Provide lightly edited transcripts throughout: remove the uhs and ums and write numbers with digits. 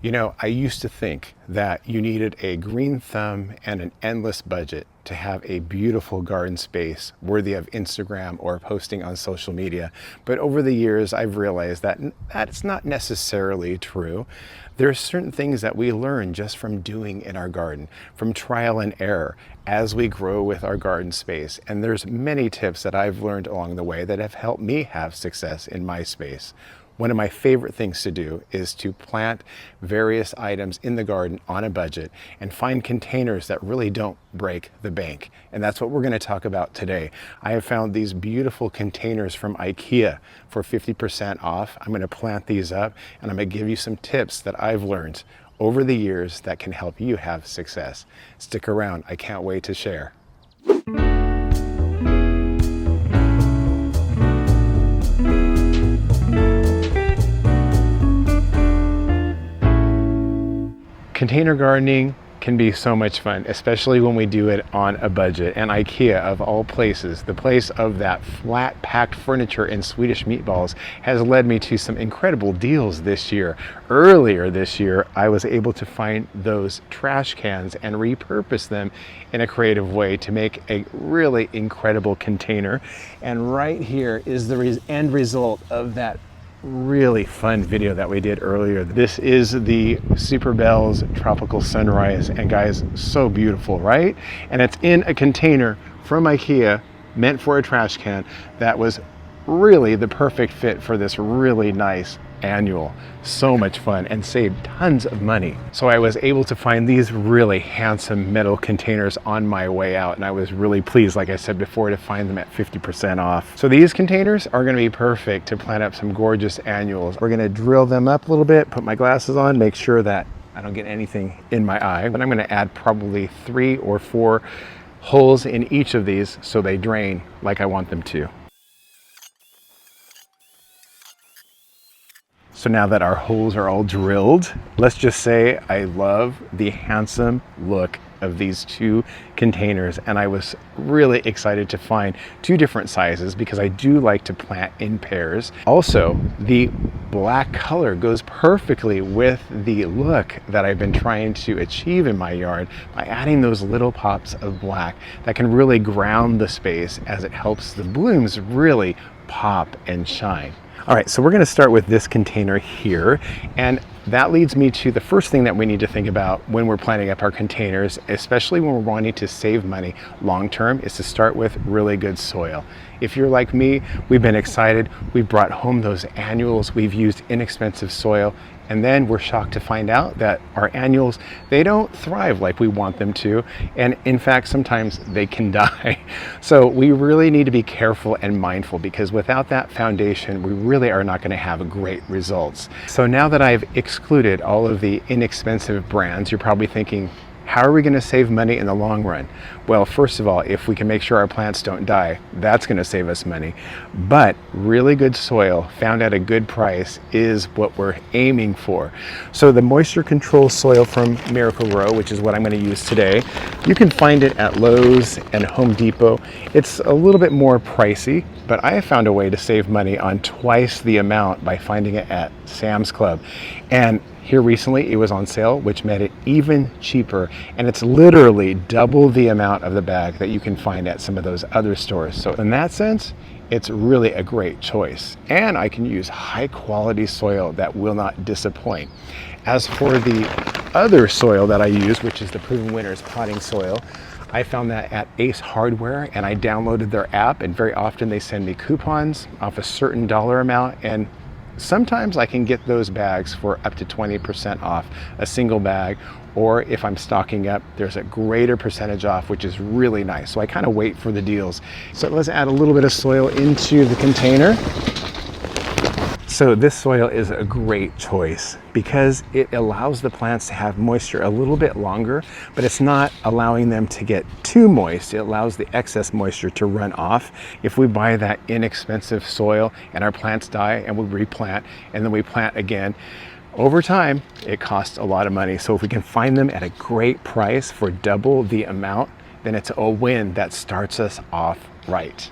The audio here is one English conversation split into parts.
You know, I used to think that you needed a green thumb and an endless budget to have a beautiful garden space worthy of Instagram or posting on social media. But over the years, I've realized that that's not necessarily true. There are certain things that we learn just from doing in our garden, from trial and error as we grow with our garden space. And there's many tips that I've learned along the way that have helped me have success in my space. One of my favorite things to do is to plant various items in the garden on a budget and find containers that really don't break the bank. And that's what we're going to talk about today. I have found these beautiful containers from IKEA for 50% off. I'm going to plant these up and I'm going to give you some tips that I've learned over the years that can help you have success. Stick around. I can't wait to share. Container gardening can be so much fun, especially when we do it on a budget. And IKEA, of all places, the place of that flat packed furniture and Swedish meatballs, has led me to some incredible deals this year. Earlier this year, I was able to find those trash cans and repurpose them in a creative way to make a really incredible container. And right here is the end result of that really fun video that we did earlier. This is the Superbells Tropical Sunrise, and guys, so beautiful, right? And it's in a container from IKEA meant for a trash can that was really the perfect fit for this really nice annual. So much fun and saved tons of money. So I was able to find these really handsome metal containers on my way out, and I was really pleased, like I said before, to find them at 50% off. So these containers are going to be perfect to plant up some gorgeous annuals. We're going to drill them up a little bit, put my glasses on, make sure that I don't get anything in my eye, but I'm going to add probably 3 or 4 holes in each of these so they drain like I want them to. So now that our holes are all drilled, let's just say I love the handsome look of these 2 containers, and I was really excited to find 2 different sizes because I do like to plant in pairs. Also, the black color goes perfectly with the look that I've been trying to achieve in my yard by adding those little pops of black that can really ground the space as it helps the blooms really pop and shine. All right, so we're going to start with this container here, and that leads me to the first thing that we need to think about when we're planting up our containers, especially when we're wanting to save money long term, is to start with really good soil. If you're like me, we've been excited. We've brought home those annuals. We've used inexpensive soil, and then we're shocked to find out that our annuals, they don't thrive like we want them to. And in fact, sometimes they can die. So we really need to be careful and mindful, because without that foundation, we really are not going to have great results. So now that I've excluded all of the inexpensive brands, you're probably thinking, how are we going to save money in the long run? Well, first of all, if we can make sure our plants don't die, that's going to save us money. But really good soil found at a good price is what we're aiming for. So the moisture control soil from Miracle-Gro, which is what I'm going to use today, you can find it at Lowe's and Home Depot. It's a little bit more pricey, but I have found a way to save money on twice the amount by finding it at Sam's Club. And here recently it was on sale, which made it even cheaper, and it's literally double the amount of the bag that you can find at some of those other stores. So in that sense, it's really a great choice. And I can use high quality soil that will not disappoint. As for the other soil that I use, which is the Proven Winners potting soil, I found that at Ace Hardware, and I downloaded their app, and very often they send me coupons off a certain dollar amount, and sometimes I can get those bags for up to 20% off a single bag, or if I'm stocking up, there's a greater percentage off, which is really nice. So I kind of wait for the deals. So let's add a little bit of soil into the container. So this soil is a great choice because it allows the plants to have moisture a little bit longer, but it's not allowing them to get too moist. It allows the excess moisture to run off. If we buy that inexpensive soil and our plants die and we replant and then we plant again, over time, it costs a lot of money. So if we can find them at a great price for double the amount, then it's a win that starts us off right.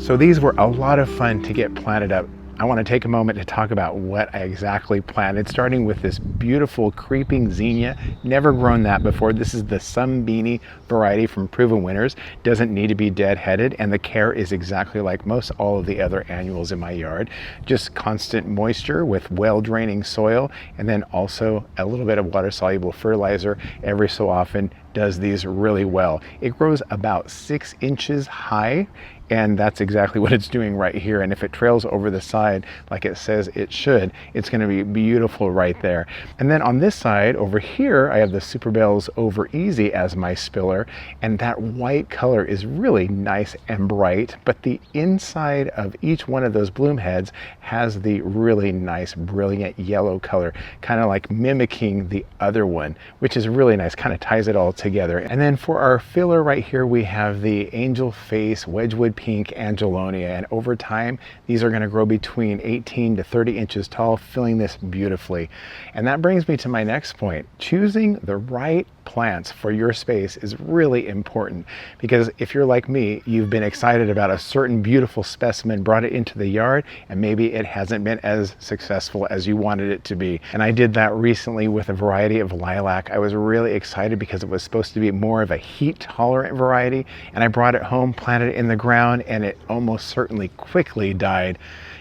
So these were a lot of fun to get planted up. I want to take a moment to talk about what I exactly planted, starting with this beautiful creeping zinnia. Never grown that before. This is the Sunbeanie variety from Proven Winners. Doesn't need to be dead-headed, and the care is exactly like most all of the other annuals in my yard. Just constant moisture with well-draining soil, and then also a little bit of water-soluble fertilizer every so often does these really well. It grows about 6 inches high, and that's exactly what it's doing right here. And if it trails over the side like it says it should, it's going to be beautiful right there. And then on this side over here, I have the Superbells Over Easy as my spiller, and that white color is really nice and bright, but the inside of each one of those bloom heads has the really nice brilliant yellow color, kind of like mimicking the other one, which is really nice, kind of ties it all together. And then for our filler right here, we have the Angel Face Wedgwood Pink Angelonia, and over time these are going to grow between 18 to 30 inches tall, filling this beautifully. And that brings me to my next point. Choosing the right plants for your space is really important, because if you're like me, you've been excited about a certain beautiful specimen, brought it into the yard, and maybe it hasn't been as successful as you wanted it to be. And I did that recently with a variety of lilac. I was really excited because it was supposed to be more of a heat tolerant variety, and I brought it home, planted it in the ground, and it almost certainly quickly died.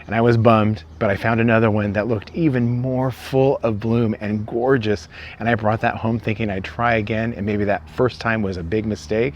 And I was bummed, but I found another one that looked even more full of bloom and gorgeous. And I brought that home thinking I'd try again, and maybe that first time was a big mistake,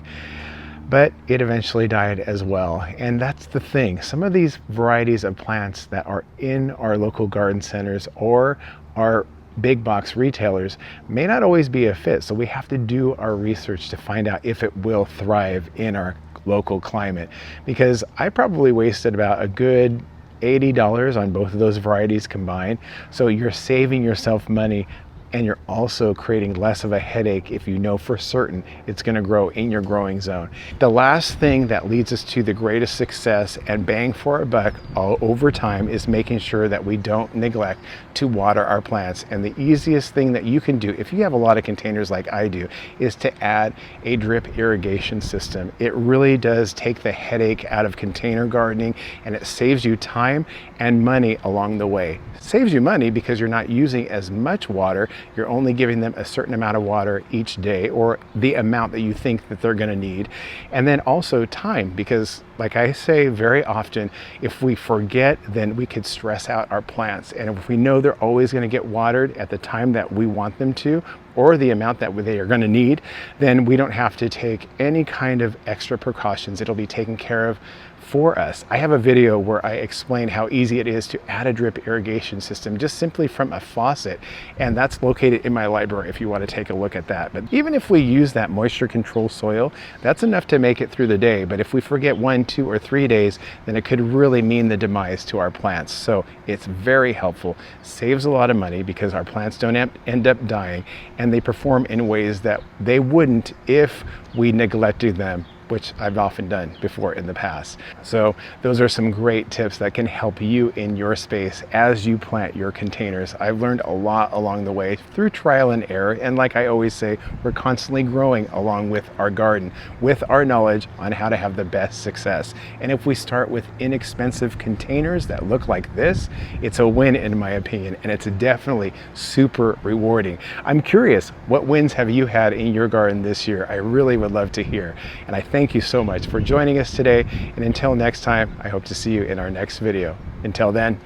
but it eventually died as well. And that's the thing. Some of these varieties of plants that are in our local garden centers or our big box retailers may not always be a fit. So we have to do our research to find out if it will thrive in our local climate, because I probably wasted about a good $80 on both of those varieties combined. So you're saving yourself money, and you're also creating less of a headache if you know for certain it's going to grow in your growing zone. The last thing that leads us to the greatest success and bang for our buck all over time is making sure that we don't neglect to water our plants. And the easiest thing that you can do, if you have a lot of containers like I do, is to add a drip irrigation system. It really does take the headache out of container gardening, and it saves you time and money along the way. It saves you money because you're not using as much water. You're only giving them a certain amount of water each day, or the amount that you think that they're going to need. And then also time, because like I say very often, if we forget, then we could stress out our plants. And if we know they're always going to get watered at the time that we want them to, or the amount that they are going to need, then we don't have to take any kind of extra precautions. It'll be taken care of for us. I have a video where I explain how easy it is to add a drip irrigation system just simply from a faucet, and that's located in my library if you want to take a look at that. But even if we use that moisture control soil, that's enough to make it through the day. But if we forget 1, 2, or 3 days, then it could really mean the demise to our plants. So it's very helpful, saves a lot of money because our plants don't end up dying, and they perform in ways that they wouldn't if we neglected them, which I've often done before in the past. So those are some great tips that can help you in your space as you plant your containers. I've learned a lot along the way through trial and error, and like I always say, we're constantly growing along with our garden, with our knowledge on how to have the best success. And if we start with inexpensive containers that look like this, it's a win in my opinion, and it's definitely super rewarding. I'm curious, what wins have you had in your garden this year? I really would love to hear. And I thank you so much for joining us today. And until next time, I hope to see you in our next video. Until then,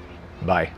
bye.